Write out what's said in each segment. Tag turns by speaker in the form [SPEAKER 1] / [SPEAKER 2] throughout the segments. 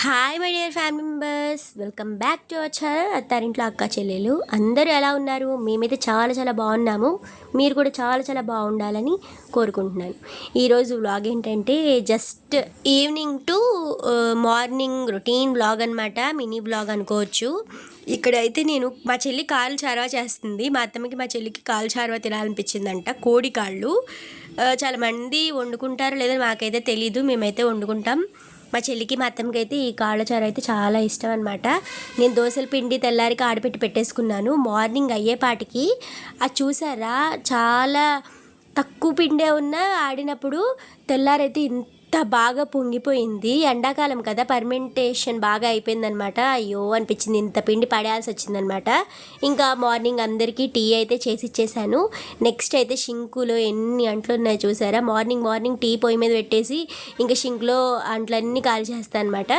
[SPEAKER 1] Hi my dear family members, welcome back to our channel అత్తారింట్లో అక్క చెల్లెలు. అందరూ ఎలా ఉన్నారు? మేమైతే చాలా చాలా బాగున్నాము. మీరు కూడా చాలా చాలా బాగుండాలని కోరుకుంటున్నాను. ఈరోజు వ్లాగ్ ఏంటంటే just evening to morning routine vlog అనమాట. మినీ వ్లాగ్ అనుకోవచ్చు. ఇక్కడైతే నేను మా చెల్లి కాలు చారవా చేస్తుంది. మా అత్తమ్మకి మా చెల్లికి కాలు చారవా తినాలనిపించిందంట. కోడి కాళ్ళు చాలామంది వండుకుంటారు లేదా మాకైతే తెలీదు. మేమైతే వండుకుంటాం. మా చెల్లికి మా అత్తమ్మకి అయితే ఈ కాళ్ళ చారు అయితే చాలా ఇష్టం అనమాట. నేను దోశల పిండి తెల్లారికి ఆడపెట్టి పెట్టేసుకున్నాను. మార్నింగ్ అయ్యేపాటికి అది చూసారా, చాలా తక్కువ పిండే ఉన్నా ఆడినప్పుడు తెల్లారైతే ఇంత బాగా పొంగిపోయింది. ఎండాకాలం కదా, పర్మెంటేషన్ బాగా అయిపోయిందనమాట. అయ్యో అనిపించింది, ఇంత పిండి పడేయాల్సి వచ్చిందనమాట. ఇంకా మార్నింగ్ అందరికీ టీ అయితే చేసి ఇచ్చేసాను. నెక్స్ట్ అయితే షింకులో ఎన్ని అంట్లు ఉన్నాయో చూసారా. మార్నింగ్ టీ పొయ్యి మీద పెట్టేసి ఇంకా షింక్లో అంట్లన్నీ కాల్ చేస్తాను అనమాట.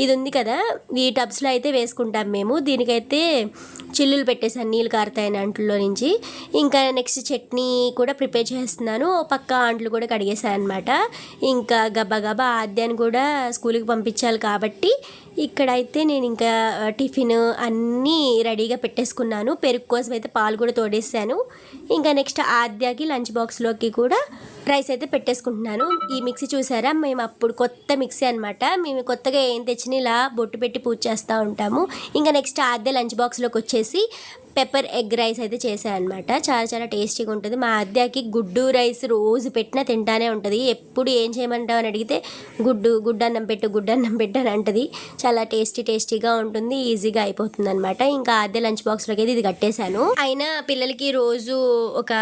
[SPEAKER 1] ఇది ఉంది కదా, ఈ టబ్స్లో అయితే వేసుకుంటాం మేము. దీనికైతే చిల్లులు పెట్టేసాను, నీళ్ళు కారుతాయని అంట్లో నుంచి. ఇంకా నెక్స్ట్ చట్నీ కూడా ప్రిపేర్ చేస్తున్నాను. పక్క అంట్లు కూడా కడిగేసాను అనమాట. ఇంకా గబా ఆద్యాన్ని కూడా స్కూల్కి పంపించాలి కాబట్టి ఇక్కడైతే నేను ఇంకా టిఫిన్ అన్నీ రెడీగా పెట్టేసుకున్నాను. పెరుగు కోసం అయితే పాలు కూడా తోడేసాను. ఇంకా నెక్స్ట్ ఆద్యాకి లంచ్ బాక్స్లోకి కూడా రైస్ అయితే పెట్టేసుకుంటున్నాను. ఈ మిక్సీ చూసారా, మేము అప్పుడు కొత్త మిక్సీ అనమాట. మేము కొత్తగా ఏం తెచ్చినా ఇలా బొట్టు పెట్టి పూజ చేస్తూ ఉంటాము. ఇంకా నెక్స్ట్ ఆద్య లంచ్ బాక్స్లోకి వచ్చేసి పెప్పర్ ఎగ్ రైస్ అయితే చేశాను అనమాట. చాలా చాలా టేస్టీగా ఉంటుంది. మా అద్యాకి గుడ్డు రైస్ రోజు పెట్టినా తింటానే ఉంటుంది. ఎప్పుడు ఏం చేయమంటావు అని అడిగితే గుడ్డన్నం పెట్టు అని అంటది. చాలా టేస్టీగా ఉంటుంది, ఈజీగా అయిపోతుంది అనమాట. ఇంకా అద్దె లంచ్ బాక్స్లోకి అయితే ఇది కట్టేశాను. అయినా పిల్లలకి రోజు ఒక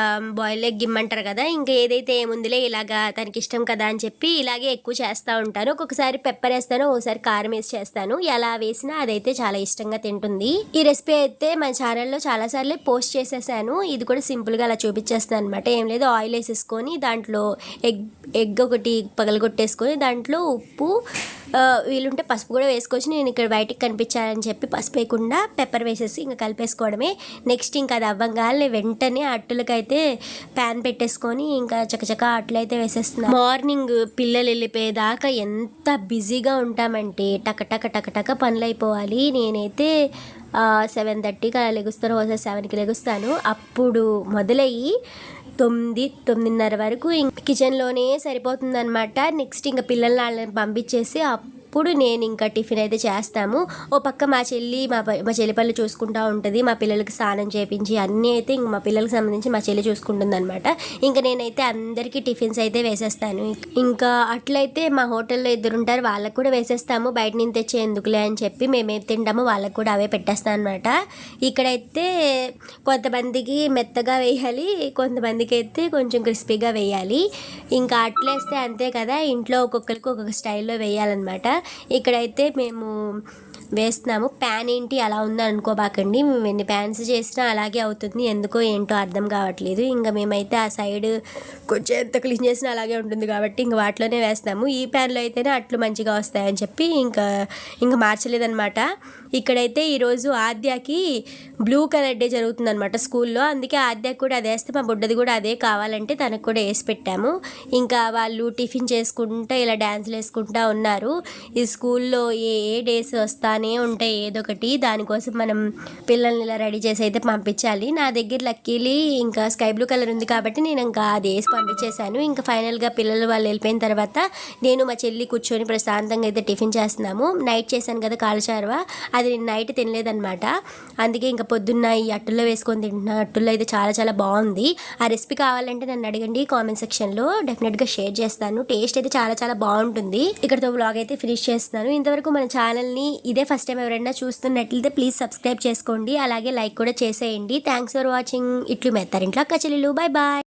[SPEAKER 1] బాయిల్ ఎగ్ ఇమ్మంటారు కదా, ఇంకా ఏదైతే ఏముందిలే ఇలాగా తనకి ఇష్టం కదా అని చెప్పి ఇలాగే ఎక్కువ చేస్తూ ఉంటాను. ఒక్కొక్కసారి పెప్పర్ వేస్తాను, ఒకసారి కారం వేసి చేస్తాను. ఎలా వేసినా అదైతే చాలా ఇష్టంగా తింటుంది. ఈ రెసిపీ అయితే మన ఛానల్లో చాలాసార్లు పోస్ట్ చేసేసాను. ఇది కూడా సింపుల్గా అలా చూపించేస్తాను అనమాట. ఏం లేదు, ఆయిల్ వేసేసుకొని దాంట్లో ఎగ్ ఒకటి పగలగొట్టేసుకొని దాంట్లో ఉప్పు, వీలుంటే పసుపు కూడా వేసుకోవచ్చు. నేను ఇక్కడ బయటికి కనిపించాలని చెప్పి పసుపు వేయకుండా పెప్పర్ వేసేసి ఇంకా కలిపేసుకోవడమే. నెక్స్ట్ ఇంకా అది అవ్వగానే వెంటనే అట్టులకైతే ప్యాన్ పెట్టేసుకొని ఇంకా చకచక అట్లు అయితే వేసేస్తున్నాను. మార్నింగ్ పిల్లలు వెళ్ళిపోయేదాకా ఎంత బిజీగా ఉంటామంటే టక పనులు అయిపోవాలి. నేనైతే 7:30కి అలా లెగుస్తాను, ఒకసారి 7కి లెగుస్తాను. అప్పుడు మొదలయ్యి 9-9:30 వరకు కిచెన్లోనే సరిపోతుందన్నమాట. నెక్స్ట్ ఇంకా పిల్లల్ని పంపించేసి అప్పుడు నేను ఇంకా టిఫిన్ అయితే చేస్తాము. ఓ పక్క మా చెల్లి పనులు చూసుకుంటూ ఉంటుంది. మా పిల్లలకి స్నానం చేయించి అన్నీ అయితే ఇంక మా పిల్లలకి సంబంధించి మా చెల్లి చూసుకుంటుంది అనమాట. ఇంకా నేనైతే అందరికీ టిఫిన్స్ అయితే వేసేస్తాను. ఇంకా అట్లయితే మా హోటల్లో ఇద్దరుంటారు, వాళ్ళకు కూడా వేసేస్తాము. బయట నుంచి తెచ్చే ఎందుకులే అని చెప్పి మేమేం తింటామో వాళ్ళకు కూడా అవే పెట్టేస్తాను అనమాట. ఇక్కడైతే కొంతమందికి మెత్తగా వేయాలి, కొంతమందికి అయితే కొంచెం క్రిస్పీగా వేయాలి. ఇంకా అట్లేస్తే అంతే కదా, ఇంట్లో ఒక్కొక్కరికి ఒక్కొక్క స్టైల్లో వేయాలన్నమాట. ఇక్కడైతే మేము వేస్తున్నాము. ప్యాన్ ఏంటి అలా ఉందని అనుకోబాకండి, మేము ఎన్ని ప్యాన్స్ చేసినా అలాగే అవుతుంది. ఎందుకో ఏంటో అర్థం కావట్లేదు. ఇంకా మేమైతే ఆ సైడ్ కొంచెం ఎంత క్లీన్ చేసినా అలాగే ఉంటుంది కాబట్టి ఇంకా వాటిలోనే వేస్తాము. ఈ ప్యాన్లో అయితేనే అట్లు మంచిగా వస్తాయని చెప్పి ఇంకా మార్చలేదన్నమాట. ఇక్కడైతే ఈరోజు ఆద్యాకి బ్లూ కలర్ డే జరుగుతుందనమాట స్కూల్లో. అందుకే ఆద్యాకి కూడా అదే వేస్తే మా బుడ్డది కూడా అదే కావాలంటే తనకు కూడా వేసి పెట్టాము. ఇంకా వాళ్ళు టిఫిన్ చేసుకుంటూ ఇలా డ్యాన్స్లు వేసుకుంటూ ఉన్నారు. ఈ స్కూల్లో ఏ డేస్ వస్తానే ఉంటాయి ఏదో ఒకటి. దానికోసం మనం పిల్లల్ని ఇలా రెడీ చేసి అయితే పంపించాలి. నా దగ్గర లక్కీలీ ఇంకా స్కై బ్లూ కలర్ ఉంది కాబట్టి నేను ఇంకా అది వేసి పంపించేశాను. ఇంకా ఫైనల్గా పిల్లలు వాళ్ళు వెళ్ళిపోయిన తర్వాత నేను మా చెల్లి కూర్చొని ప్రశాంతంగా అయితే టిఫిన్ చేస్తున్నాము. నైట్ చేశాను కదా కాలు చారువా, అది నేను నైట్ తినలేదనమాట. అందుకే ఇంకా పొద్దున్న ఈ అట్టుల్లో వేసుకొని తింటున్నా. అట్టుల్లో అయితే చాలా చాలా బాగుంది. ఆ రెసిపీ కావాలంటే నన్ను అడగండి కామెంట్ సెక్షన్లో, డెఫినెట్గా షేర్ చేస్తాను. టేస్ట్ అయితే చాలా చాలా బాగుంటుంది. ఇక్కడతో వ్లాగ్ అయితే ఫినిష్ చేస్తున్నాను. ఇంతవరకు మన ఛానల్ని ఇదే ఫస్ట్ టైం ఎవరైనా చూస్తున్నట్లయితే ప్లీజ్ సబ్స్క్రైబ్ చేసుకోండి, అలాగే లైక్ కూడా చేసేయండి. Thanks for watching. ఇట్లు మెత్తారింట్లో అక్క చెల్లెలు. బాయ్.